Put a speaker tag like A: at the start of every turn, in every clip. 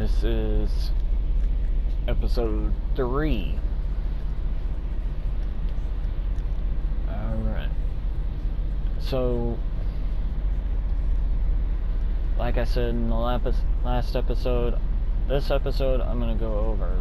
A: This is episode 3. Alright. So, like I said in the last episode, this episode I'm going to go over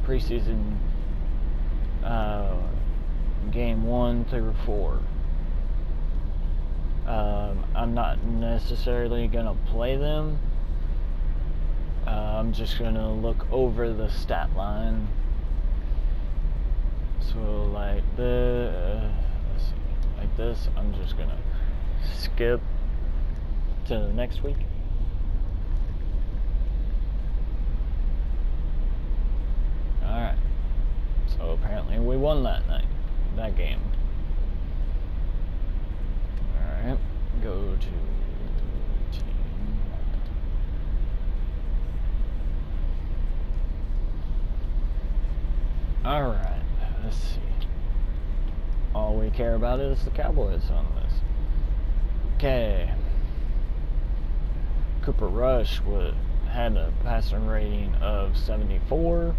A: preseason game 1 through 4. I'm not necessarily going to play them. I'm just going to look over the stat line. So like this, I'm just going to skip to the next week. Alright. So apparently we won that that game. Alright, go to team. Alright, let's see. All we care about is the Cowboys on this. Okay. Cooper Rush had a passing rating of 74.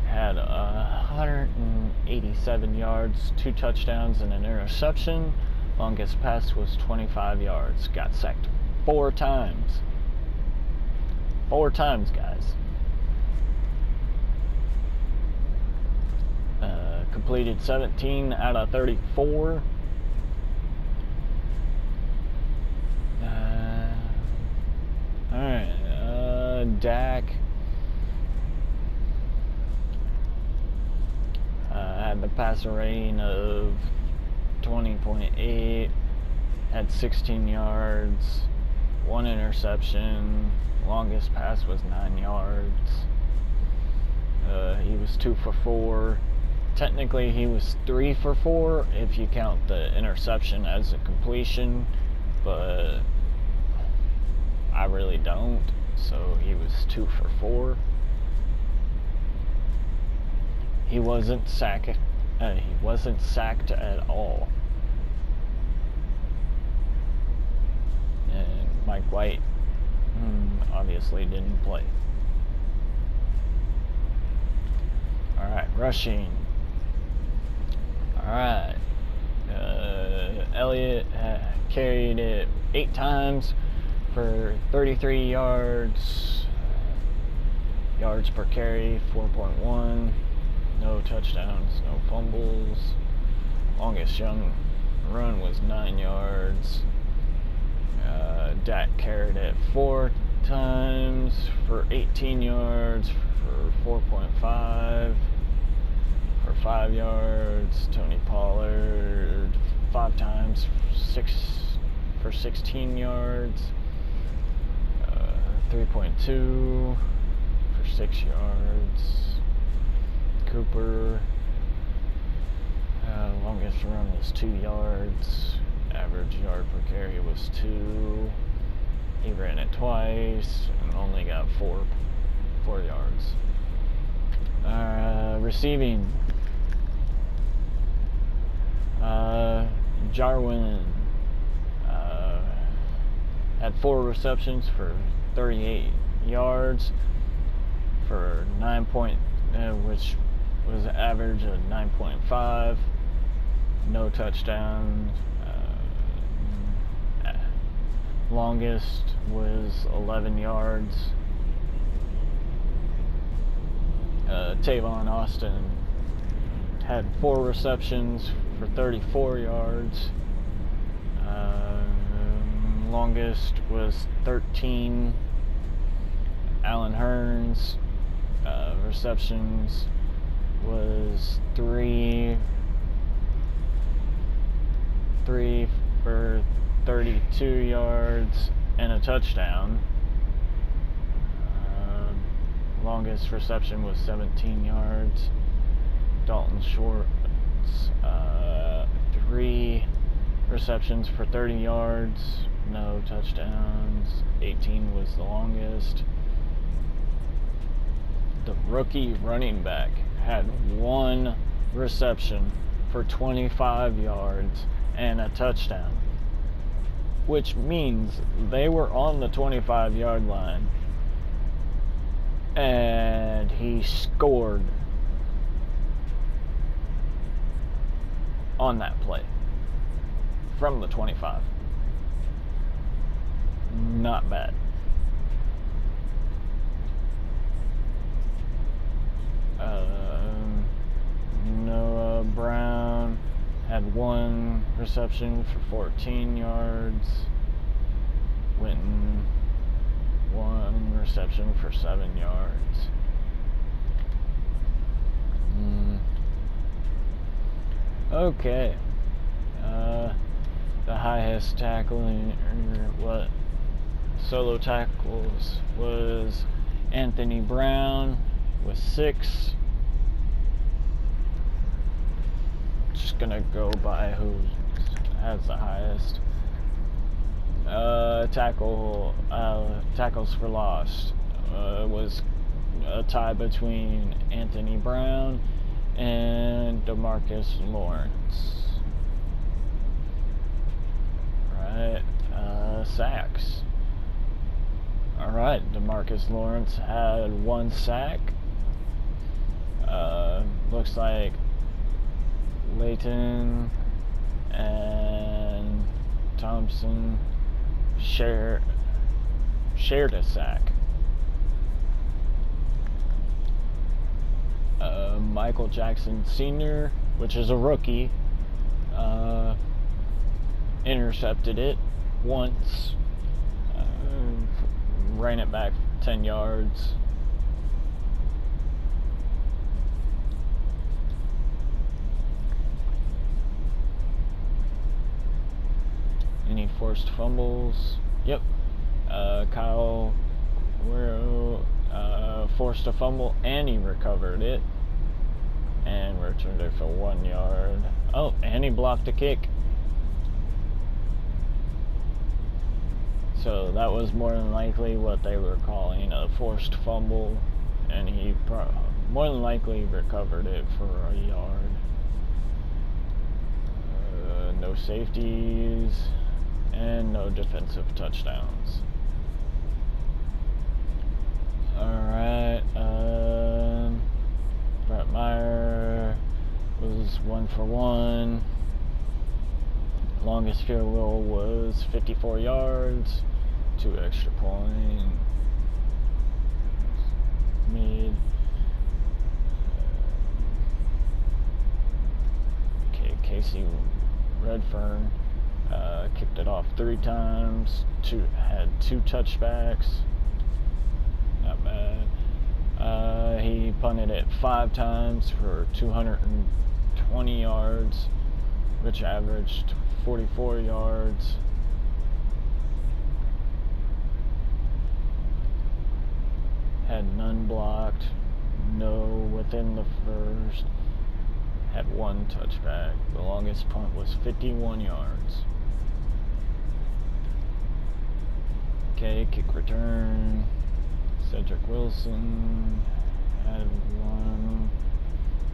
A: Had 187 yards, 2 touchdowns, and an interception. Longest pass was 25 yards. Got sacked 4 times. 4 times, guys. Completed 17 out of 34. Alright, Dak had the passer rating of 20.8, had 16 yards, 1 interception, longest pass was 9 yards. He was 2 for 4. Technically he was 3 for 4 if you count the interception as a completion, but I really don't, so he was 2 for 4. He wasn't sacked at all. And Mike White obviously didn't play. Alright, rushing. Alright. Elliott carried it 8 times for 33 yards. Yards per carry, 4.1. No touchdowns, no fumbles. Longest young run was 9 yards. Dak carried it 4 times for 18 yards for 4.5. For 5 yards. Tony Pollard 5 times for 16 yards. 3.2 for 6 yards. Cooper, longest run was 2 yards. Average yard per carry was 2. He ran it twice and only got 4 yards. Receiving. Jarwin had 4 receptions for 38 yards for which was an average of 9.5. No touchdowns. Longest was 11 yards. Tavon Austin had 4 receptions for 34 yards. Longest was 13. Allen Hurns receptions was 3 for 32 yards and a touchdown. Longest reception was 17 yards. Dalton Schwartz 3 receptions for 30 yards, no touchdowns. 18 was the longest. The rookie running back had 1 reception for 25 yards and a touchdown, which means they were on the 25-yard line and he scored on that play from the 25. Not bad. Noah Brown had 1 reception for 14 yards. Winton, 1 reception for 7 yards. Okay. The highest tackling, solo tackles was Anthony Brown with 6. Just gonna go by who has the highest. Tackles for loss was a tie between Anthony Brown and DeMarcus Lawrence. Right, sacks. Alright, DeMarcus Lawrence had 1 sack. Looks like Layton and Thompson shared a sack. Michael Jackson Sr., which is a rookie, intercepted it once, ran it back 10 yards. Any forced fumbles? Yep. Kyle forced a fumble and he recovered it and returned it for 1 yard. Oh, and he blocked a kick. So that was more than likely what they were calling a forced fumble, and he more than likely recovered it for a yard. No safeties and no defensive touchdowns. Alright, Brett Meyer was 1 for 1. Longest field goal was 54 yards, 2 extra points made. Okay, Casey Redfern kicked it off 3 times, had 2 touchbacks. Not bad. He punted it 5 times for 220 yards, which averaged 44 yards. Had none blocked, no within the first. Had 1 touchback. The longest punt was 51 yards. Okay, kick return. Cedric Wilson had 1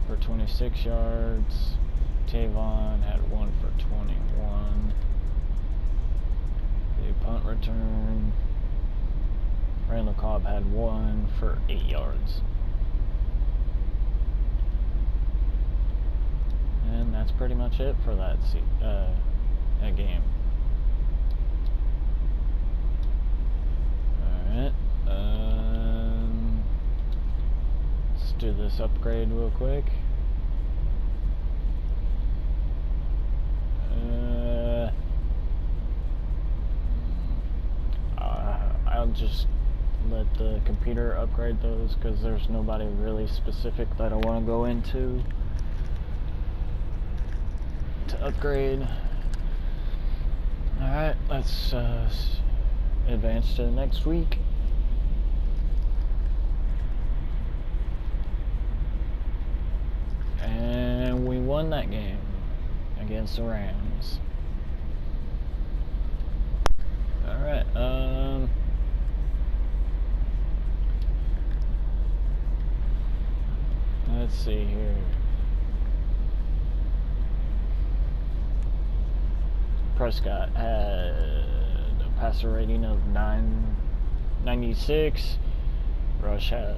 A: for 26 yards. Tavon had 1 for 21. The punt return. Randall Cobb had 1 for 8 yards. And that's pretty much it for that game. Alright. Let's do this upgrade real quick. I'll just let the computer upgrade those because there's nobody really specific that I want to go into to upgrade. Alright, let's advance to the next week. And we won that game against the Rams. Alright, let's see here. Prescott had a passer rating of 996, Rush had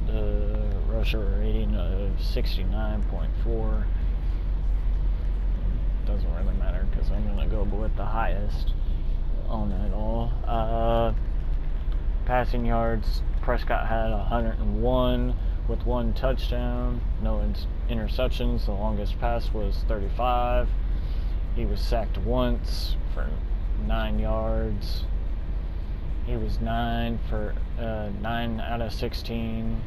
A: a rusher rating of 69.4. Doesn't really matter because I'm going to go with the highest on it all. Passing yards, Prescott had 101 with 1 touchdown, no interceptions. The longest pass was 35. He was sacked once for 9 yards. He was 9 out of 16.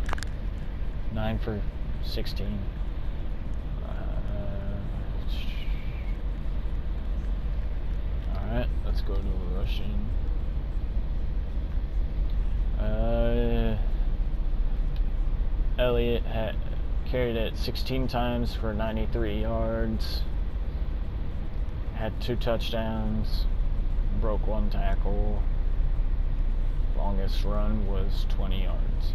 A: 9 for 16. Alright, let's go to rushing. Elliott had carried it 16 times for 93 yards. Had 2 touchdowns. Broke 1 tackle. Longest run was 20 yards.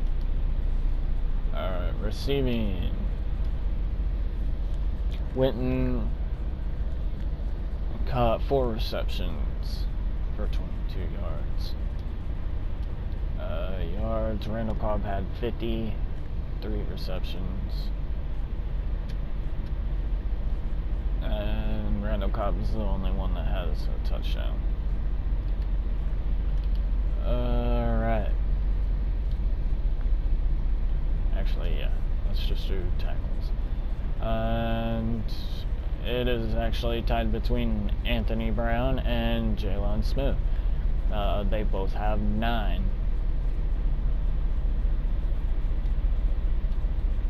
A: Alright, receiving. Witten caught 4 receptions for 22 yards. Yards, Randall Cobb had 50, 3 receptions. And Randall Cobb is the only one that has a touchdown. Alright. Actually, yeah. Let's just do tackles. And it is actually tied between Anthony Brown and Jalen Smith. They both have 9.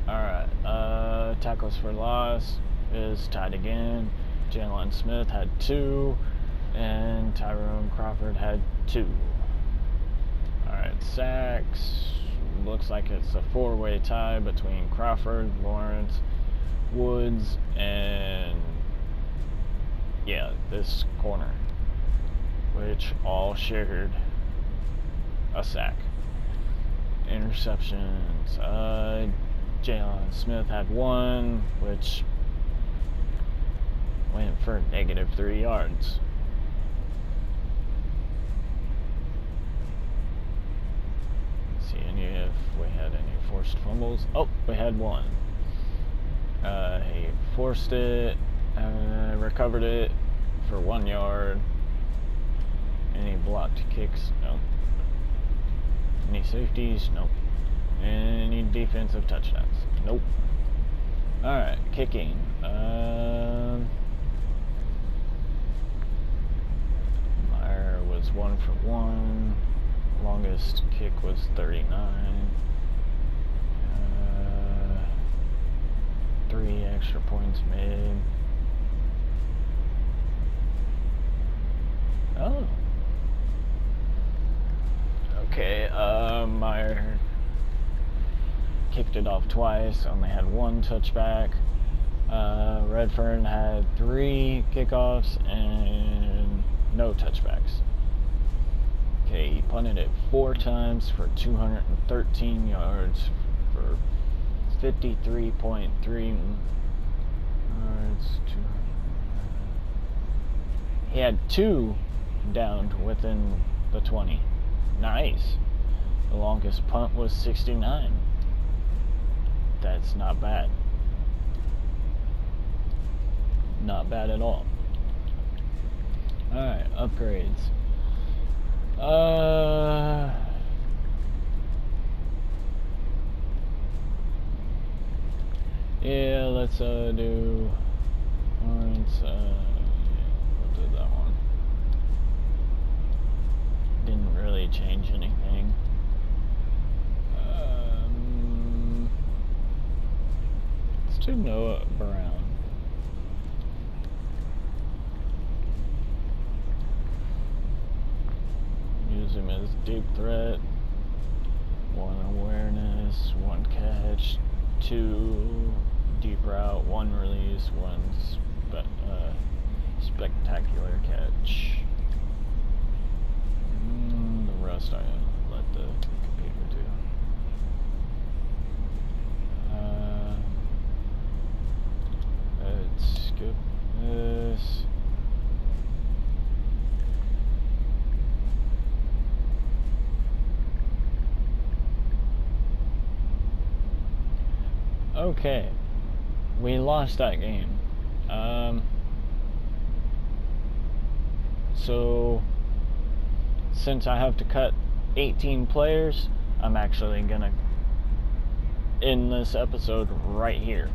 A: Alright. Tackles for loss is tied again. Jalen Smith had 2, and Tyrone Crawford had 2. Alright, sacks. Looks like it's a 4-way tie between Crawford, Lawrence, Woods, and this corner, which all shared a sack. Interceptions. Jalen Smith had 1, which went for -3 yards. Let's see if we had any forced fumbles. Oh, we had 1. He forced it, recovered it for 1 yard. Any blocked kicks? No. Any safeties? Nope. Any defensive touchdowns? Nope. Alright, kicking. Meyer was 1 for 1. Longest kick was 39. 3 extra points made. Oh. Okay, Meyer kicked it off twice, only had 1 touchback. Redfern had 3 kickoffs and no touchbacks. Okay, he punted it 4 times for 213 yards for 53.3 yards. He had 2 downed within the 20. Nice. The longest punt was 69. That's not bad. Not bad at all. Alright, upgrades. Yeah, let's do Lawrence. We'll do that one. Didn't really change anything. Let's do Noah Brown. Use him as deep threat. 1 awareness, 1 catch, 2 deep route, 1 release, 1 spectacular catch. The rest I let the computer do. Let's skip this. Okay, we lost that game. So since I have to cut 18 players, I'm actually gonna end this episode right here.